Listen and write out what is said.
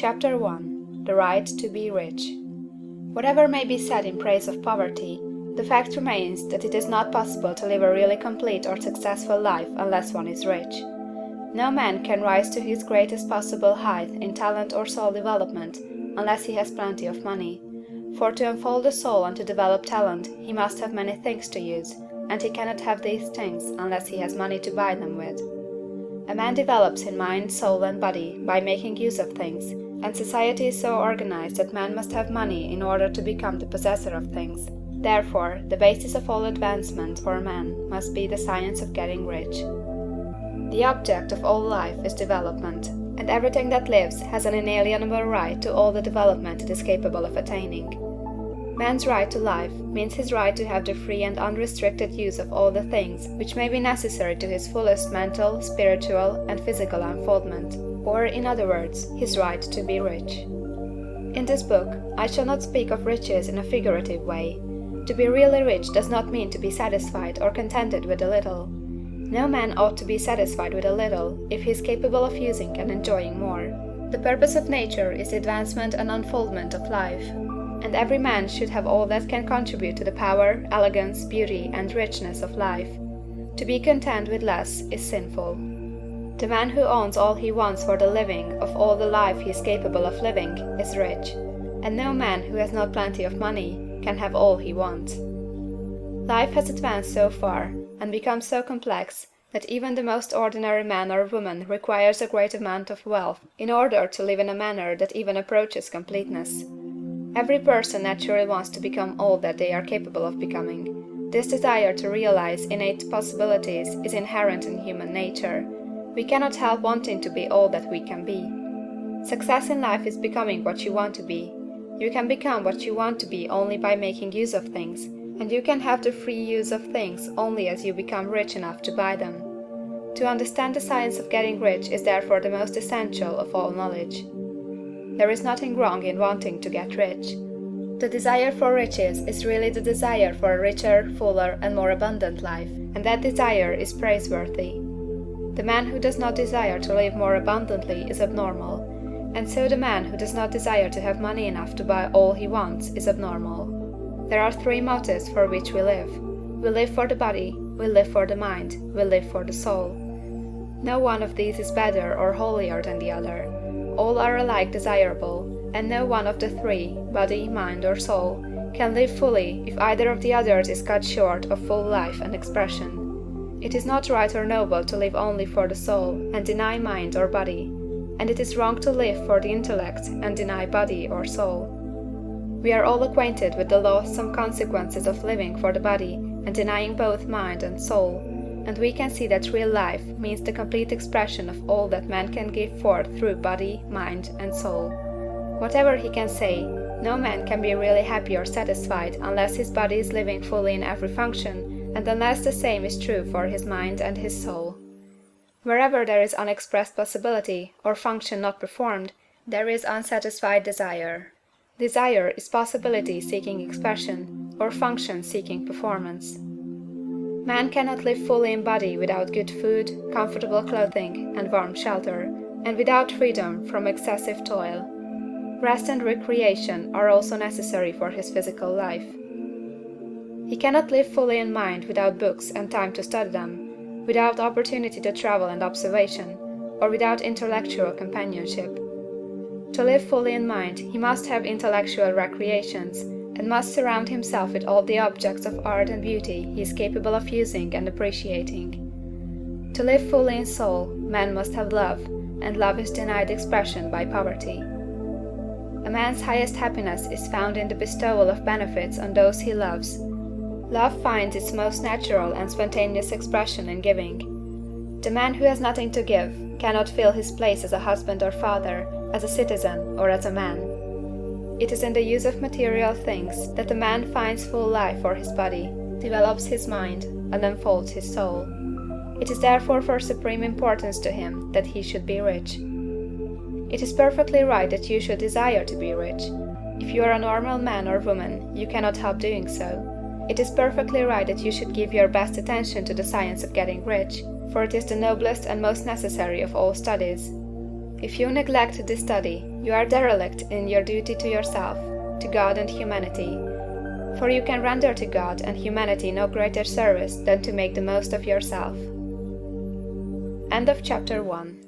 Chapter 1. The Right to be Rich. Whatever may be said in praise of poverty, the fact remains that it is not possible to live a really complete or successful life unless one is rich. No man can rise to his greatest possible height in talent or soul development unless he has plenty of money. For to unfold the soul and to develop talent, he must have many things to use, and he cannot have these things unless he has money to buy them with. A man develops in mind, soul, and body by making use of things, and society is so organized that man must have money in order to become the possessor of things. Therefore, the basis of all advancement for man must be the science of getting rich. The object of all life is development, and everything that lives has an inalienable right to all the development it is capable of attaining. Man's right to life means his right to have the free and unrestricted use of all the things which may be necessary to his fullest mental, spiritual, and physical unfoldment, or, in other words, his right to be rich. In this book, I shall not speak of riches in a figurative way. To be really rich does not mean to be satisfied or contented with a little. No man ought to be satisfied with a little if he is capable of using and enjoying more. The purpose of nature is the advancement and unfoldment of life, and every man should have all that can contribute to the power, elegance, beauty, and richness of life. To be content with less is sinful. The man who owns all he wants for the living of all the life he is capable of living is rich, and no man who has not plenty of money can have all he wants. Life has advanced so far, and become so complex, that even the most ordinary man or woman requires a great amount of wealth in order to live in a manner that even approaches completeness. Every person naturally wants to become all that they are capable of becoming. This desire to realize innate possibilities is inherent in human nature. We cannot help wanting to be all that we can be. Success in life is becoming what you want to be. You can become what you want to be only by making use of things, and you can have the free use of things only as you become rich enough to buy them. To understand the science of getting rich is therefore the most essential of all knowledge. There is nothing wrong in wanting to get rich. The desire for riches is really the desire for a richer, fuller, and more abundant life, and that desire is praiseworthy. The man who does not desire to live more abundantly is abnormal, and so the man who does not desire to have money enough to buy all he wants is abnormal. There are three motives for which we live. We live for the body, we live for the mind, we live for the soul. No one of these is better or holier than the other. All are alike desirable, and no one of the three, body, mind, or soul, can live fully if either of the others is cut short of full life and expression. It is not right or noble to live only for the soul and deny mind or body, and it is wrong to live for the intellect and deny body or soul. We are all acquainted with the loathsome consequences of living for the body and denying both mind and soul, and we can see that real life means the complete expression of all that man can give forth through body, mind, and soul. Whatever he can say, no man can be really happy or satisfied unless his body is living fully in every function, and unless the same is true for his mind and his soul. Wherever there is unexpressed possibility, or function not performed, there is unsatisfied desire. Desire is possibility seeking expression, or function seeking performance. Man cannot live fully in body without good food, comfortable clothing, and warm shelter, and without freedom from excessive toil. Rest and recreation are also necessary for his physical life. He cannot live fully in mind without books and time to study them, without opportunity to travel and observation, or without intellectual companionship. To live fully in mind, he must have intellectual recreations, and must surround himself with all the objects of art and beauty he is capable of using and appreciating. To live fully in soul, man must have love, and love is denied expression by poverty. A man's highest happiness is found in the bestowal of benefits on those he loves. Love finds its most natural and spontaneous expression in giving. The man who has nothing to give cannot fill his place as a husband or father, as a citizen, or as a man. It is in the use of material things that a man finds full life for his body, develops his mind, and unfolds his soul. It is therefore for supreme importance to him that he should be rich. It is perfectly right that you should desire to be rich. If you are a normal man or woman, you cannot help doing so. It is perfectly right that you should give your best attention to the science of getting rich, for it is the noblest and most necessary of all studies. If you neglect this study, you are derelict in your duty to yourself, to God and humanity, for you can render to God and humanity no greater service than to make the most of yourself. End of chapter 1.